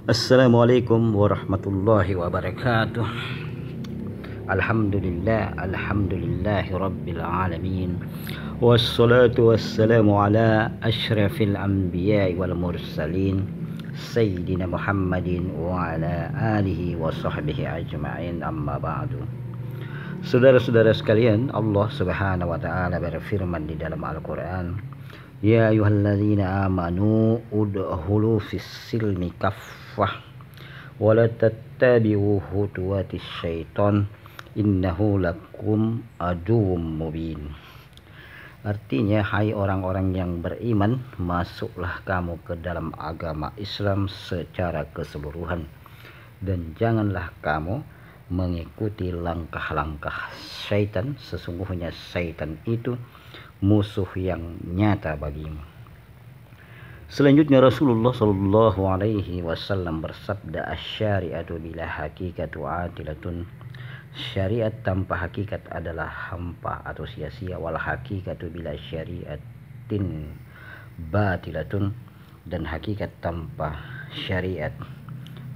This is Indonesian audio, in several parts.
Assalamualaikum warahmatullahi wabarakatuh. Alhamdulillahi rabbil alamin. Wassalatu wassalamu ala asyrafil anbiya'i wal mursalin Sayyidina Muhammadin wa ala alihi wa sahbihi ajma'in, amma ba'du. Saudara-saudara sekalian, Allah subhanahu wa ta'ala berfirman di dalam Al-Quran, Ya ayyuhalladzina amanu udhulu fis silmi kaffah wala tattabi'u khutuwatis syaiton innahu lakum aduwwum mubin. Artinya, hai orang-orang yang beriman, masuklah kamu ke dalam agama Islam secara keseluruhan, dan janganlah kamu mengikuti langkah-langkah syaitan. Sesungguhnya syaitan itu musuh yang nyata bagimu. Selanjutnya Rasulullah Shallallahu Alaihi Wasallam bersabda, "Asyariatu bila hakikatu adilatun." Syariat tanpa hakikat adalah hampa atau sia-sia. Wal hakikatu bila syariatin batilatun. Dan hakikat tanpa syariat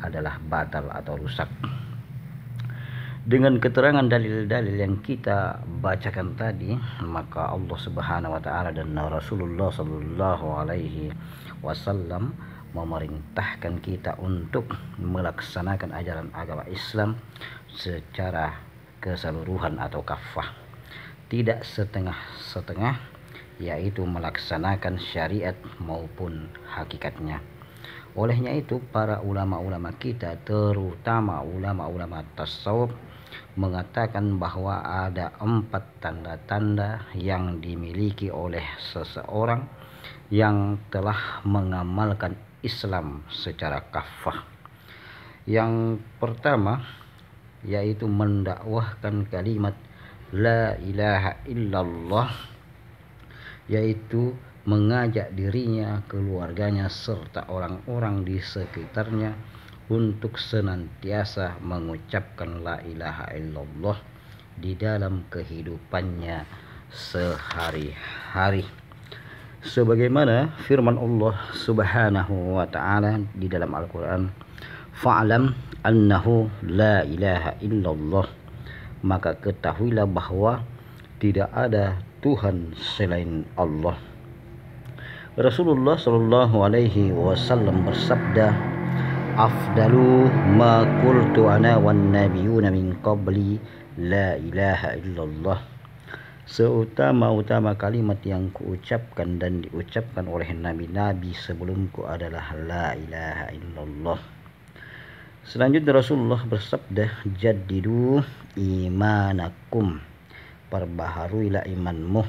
adalah batal atau rusak. Dengan keterangan dalil-dalil yang kita bacakan tadi, maka Allah Subhanahu wa taala dan Rasulullah Shallallahu alaihi wasallam memerintahkan kita untuk melaksanakan ajaran agama Islam secara keseluruhan atau kafah, tidak setengah-setengah, yaitu melaksanakan syariat maupun hakikatnya. Olehnya itu, para ulama-ulama kita, terutama ulama-ulama tasawuf, mengatakan bahwa ada 4 tanda-tanda yang dimiliki oleh seseorang yang telah mengamalkan Islam secara kafah. Yang pertama yaitu mendakwahkan kalimat la ilaha illallah, yaitu mengajak dirinya, keluarganya, serta orang-orang di sekitarnya untuk senantiasa mengucapkan la ilaha illallah di dalam kehidupannya sehari-hari. Sebagaimana firman Allah Subhanahu wa ta'ala di dalam Al-Quran, fa'lam annahu la ilaha illallah, maka ketahuilah bahwa tidak ada Tuhan selain Allah. Rasulullah Shallallahu alaihi wasallam bersabda, afdalu ma qultu ana wan nabiyuna min qabli la ilaha illallah. Seutama-utama kalimat yang kuucapkan dan diucapkan oleh nabi-nabi sebelumku adalah la ilaha illallah. Selanjutnya Rasulullah bersabda, jaddidu imanakum, perbaharuilah imanmu,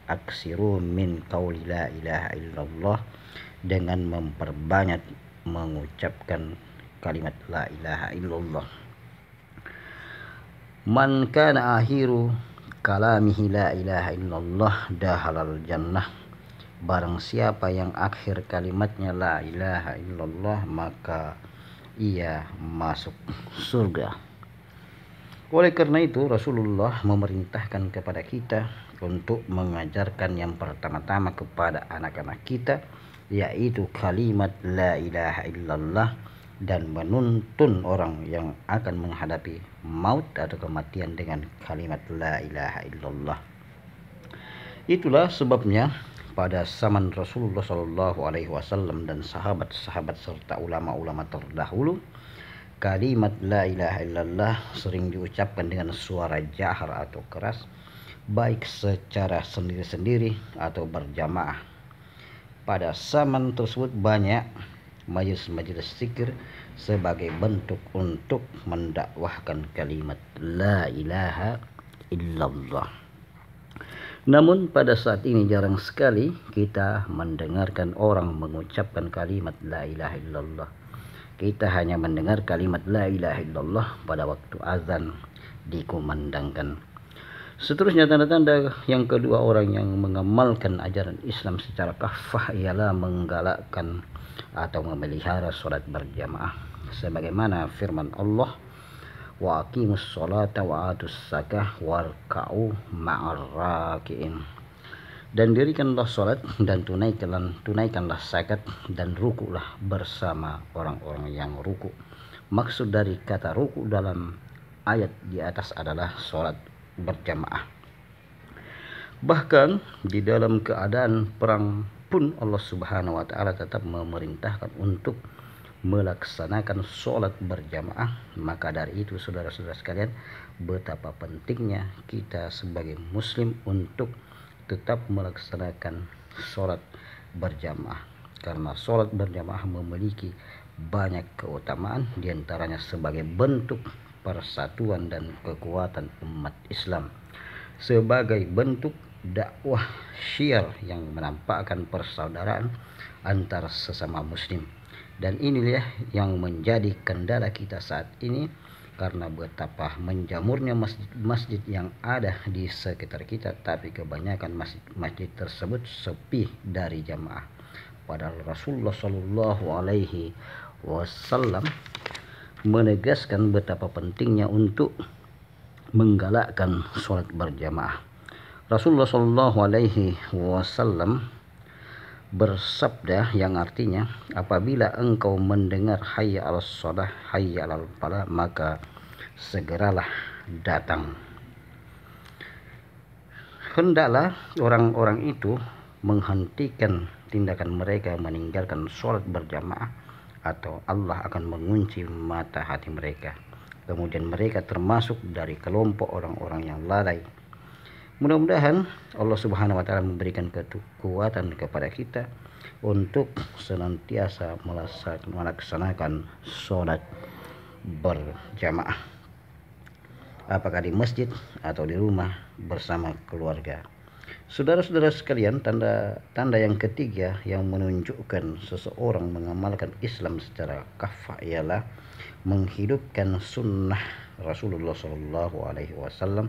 aksiru min qauli la ilaha illallah, dengan memperbanyak mengucapkan kalimat la ilaha illallah. Man kana akhiru kalamihi la ilaha illallah dahalal jannah, barang siapa yang akhir kalimatnya la ilaha illallah, maka ia masuk surga. Oleh karena itu, Rasulullah memerintahkan kepada kita untuk mengajarkan yang pertama-tama kepada anak-anak kita, yaitu kalimat la ilaha illallah, dan menuntun orang yang akan menghadapi maut atau kematian dengan kalimat la ilaha illallah. Itulah sebabnya pada zaman Rasulullah Shallallahu alaihi wasallam dan sahabat-sahabat serta ulama-ulama terdahulu, kalimat la ilaha illallah sering diucapkan dengan suara jahar atau keras, baik secara sendiri-sendiri atau berjamaah. Pada zaman tersebut banyak majelis-majelis zikir sebagai bentuk untuk mendakwahkan kalimat la ilaha illallah. Namun pada saat ini jarang sekali kita mendengarkan orang mengucapkan kalimat la ilaha illallah. Kita hanya mendengar kalimat la ilaha illallah pada waktu azan dikumandangkan. Seterusnya, tanda-tanda yang kedua orang yang mengamalkan ajaran Islam secara kafah ialah menggalakkan atau memelihara sholat berjamaah, sebagaimana firman Allah, wa aqimus sholata wa atus zakah warka'u ma'ar raki'in. Dan dirikanlah sholat dan tunaikanlah zakat dan rukuklah bersama orang-orang yang ruku. Maksud dari kata ruku dalam ayat di atas adalah sholat berjamaah. Bahkan di dalam keadaan perang pun Allah Subhanahu wa taala tetap memerintahkan untuk melaksanakan sholat berjamaah. Maka dari itu saudara-saudara sekalian, betapa pentingnya kita sebagai muslim untuk tetap melaksanakan sholat berjamaah, karena sholat berjamaah memiliki banyak keutamaan, diantaranya sebagai bentuk persatuan dan kekuatan umat Islam, sebagai bentuk dakwah syiar yang menampakkan persaudaraan antar sesama muslim. Dan inilah yang menjadi kendala kita saat ini, karena betapa menjamurnya masjid-masjid yang ada di sekitar kita, tapi kebanyakan masjid tersebut sepi dari jamaah. Padahal Rasulullah Shallallahu Alaihi Wasallam menegaskan betapa pentingnya untuk menggalakkan sholat berjamaah. Rasulullah Shallallahu Alaihi Wasallam bersabda yang artinya, apabila engkau mendengar hayya 'alas shalah, hayya 'alal falah, maka segeralah datang. Hendaklah orang-orang itu menghentikan tindakan mereka meninggalkan sholat berjamaah, atau Allah akan mengunci mata hati mereka. Kemudian mereka termasuk dari kelompok orang-orang yang lalai. Mudah-mudahan Allah Subhanahu wa taala memberikan kekuatan kepada kita untuk senantiasa melaksanakan sholat berjamaah, apakah di masjid atau di rumah bersama keluarga. Saudara-saudara sekalian, tanda yang ketiga yang menunjukkan seseorang mengamalkan Islam secara kafah ialah menghidupkan sunnah Rasulullah Shallallahu Alaihi Wasallam,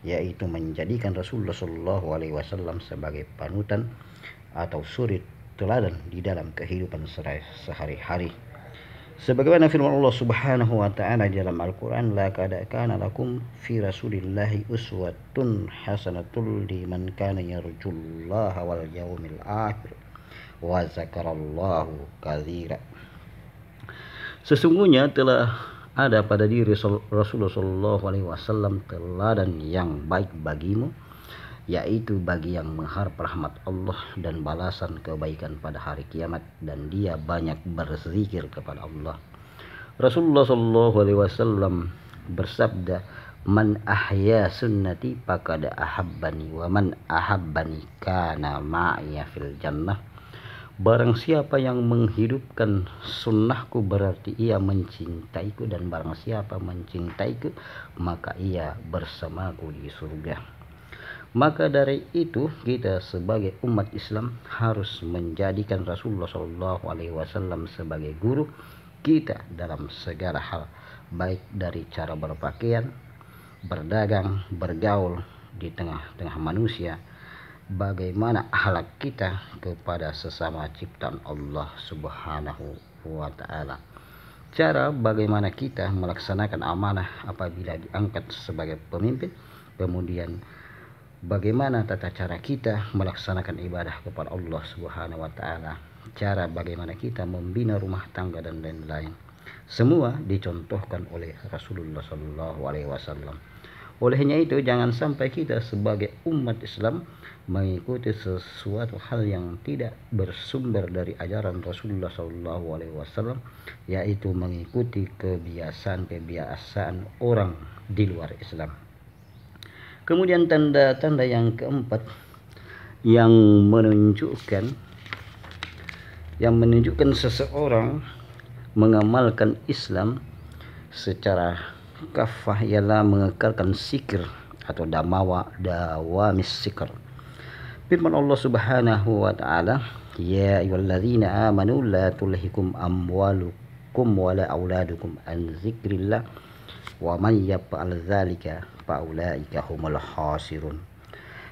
yaitu menjadikan Rasulullah Shallallahu Alaihi Wasallam sebagai panutan atau suri teladan di dalam kehidupan sehari-hari. Sebagaimana firman Allah Subhanahu wa taala di dalam Al-Qur'an, laqad kana lakum fi rasulillahi uswatun hasanatul liman kana yarjullaha wal yawmil akhir wa zakarallahu katsira. Sesungguhnya telah ada pada diri Rasulullah Shallallahu Alaihi Wasallam teladan yang baik bagimu, yaitu bagi yang mengharap rahmat Allah dan balasan kebaikan pada hari kiamat, dan dia banyak berzikir kepada Allah. Rasulullah Shallallahu Alaihi Wasallam bersabda, man ahya sunnati faqad ahabbani wa man ahabbani kana ma'iya fil jannah. Barang siapa yang menghidupkan sunnahku berarti ia mencintaiku, dan barang siapa mencintaiku maka ia bersamaku di surga. Maka dari itu kita sebagai umat Islam harus menjadikan Rasulullah Shallallahu Alaihi Wasallam sebagai guru kita dalam segala hal, baik dari cara berpakaian, berdagang, bergaul di tengah-tengah manusia, bagaimana akhlak kita kepada sesama ciptaan Allah Subhanahu wa taala, cara bagaimana kita melaksanakan amanah apabila diangkat sebagai pemimpin, kemudian bagaimana tata cara kita melaksanakan ibadah kepada Allah Subhanahu wa taala, cara bagaimana kita membina rumah tangga dan lain-lain. Semua dicontohkan oleh Rasulullah Shallallahu Alaihi Wasallam. Olehnya itu, jangan sampai kita sebagai umat Islam mengikuti sesuatu hal yang tidak bersumber dari ajaran Rasulullah Shallallahu Alaihi Wasallam, yaitu mengikuti kebiasaan orang di luar Islam. Kemudian tanda-tanda yang keempat yang menunjukkan seseorang mengamalkan Islam secara kafah ialah mengekalkan zikir atau dawamis zikr. Firman Allah Subhanahu wa taala, ya ayyuhalladzina amanu la tulhikum amwalukum wala auladukum an zikrillah wa man yaf'al dzalika fa ulaika humul khasirun.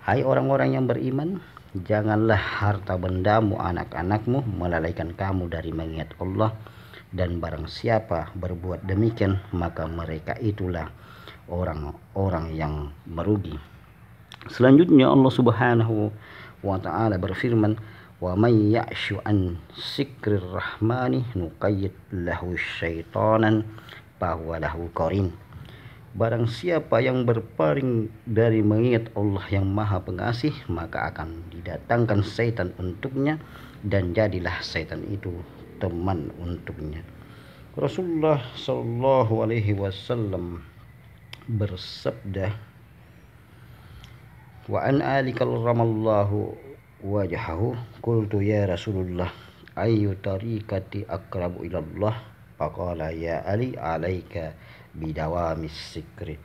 Hai orang-orang yang beriman, janganlah harta bendamu, anak-anakmu melalaikan kamu dari mengingat Allah, dan barang siapa berbuat demikian maka mereka itulah orang-orang yang merugi. Selanjutnya Allah Subhanahu wa ta'ala berfirman, wa may ya'shu an zikrir rahmani nuqayyid lahu syaitanan fahuwa lahu qarin. Barang siapa yang berpaling dari mengingat Allah yang Maha Pengasih, maka akan didatangkan setan untuknya, dan jadilah setan itu teman untuknya. Rasulullah Shallallahu Alaihi Wasallam bersabda, wa an Ali karramallahu wajhahu qultu ya Rasulullah ayyu tariqati aqrabu ilallah faqala ya Ali alaika bidawamis zikri.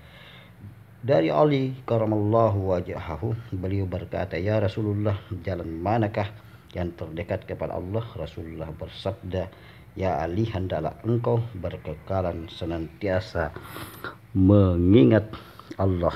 Dari Ali karramallahu wajhahu, beliau berkata, ya Rasulullah, jalan manakah yang terdekat kepada Allah? Rasulullah bersabda, ya Ali, hendaklah engkau berkekalan senantiasa mengingat Allah.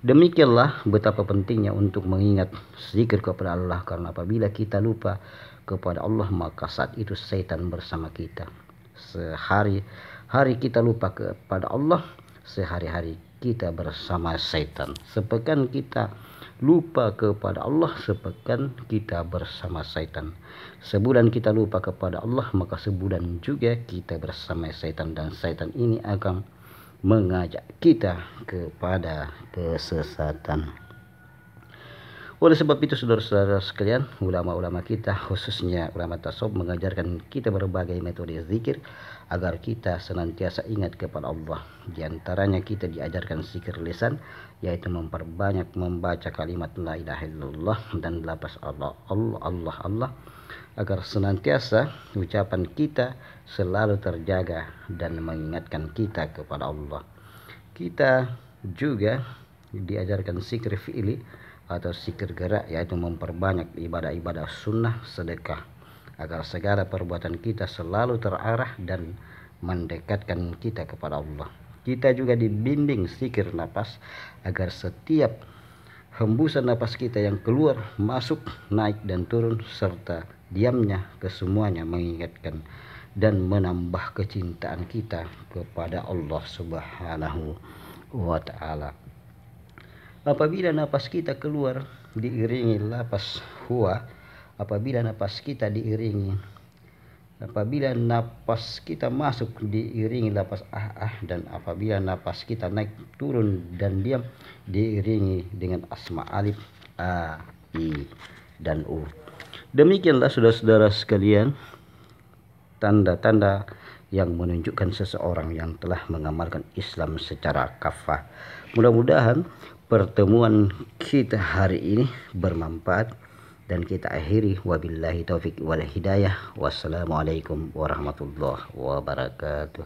Demikianlah betapa pentingnya untuk mengingat zikir kepada Allah, karena apabila kita lupa kepada Allah, maka saat itu setan bersama kita. Sehari-hari kita lupa kepada Allah, sehari-hari kita bersama setan. Sepekan kita lupa kepada Allah, sepekan kita bersama setan. Sebulan kita lupa kepada Allah, maka sebulan juga kita bersama setan, dan setan ini akan mengajak kita kepada kesesatan. Oleh sebab itu, saudara-saudara sekalian, ulama-ulama kita, khususnya ulama tasawuf, mengajarkan kita berbagai metode zikir agar kita senantiasa ingat kepada Allah. Di antaranya kita diajarkan zikir lisan, yaitu memperbanyak membaca kalimat la ilaha illallah dan lafaz Allah, Allah, Allah, Allah, agar senantiasa ucapan kita selalu terjaga dan mengingatkan kita kepada Allah. Kita juga diajarkan zikir fi'li atau zikir gerak, yaitu memperbanyak ibadah-ibadah sunnah, sedekah, agar segala perbuatan kita selalu terarah dan mendekatkan kita kepada Allah. Kita juga dibimbing zikir nafas, agar setiap hembusan nafas kita yang keluar, masuk, naik dan turun, serta diamnya kesemuanya mengingatkan dan menambah kecintaan kita kepada Allah Subhanahu wa ta'ala. Apabila napas kita keluar diiringi lafaz huwa, apabila napas kita masuk diiringi lafaz ah, dan apabila napas kita naik, turun dan diam diiringi dengan asma alif, a, i, dan u. Demikianlah saudara-saudara sekalian, tanda-tanda yang menunjukkan seseorang yang telah mengamalkan Islam secara kafah. Mudah-mudahan pertemuan kita hari ini bermanfaat, dan kita akhiri wabillahi taufik wal hidayah. Wassalamualaikum warahmatullahi wabarakatuh.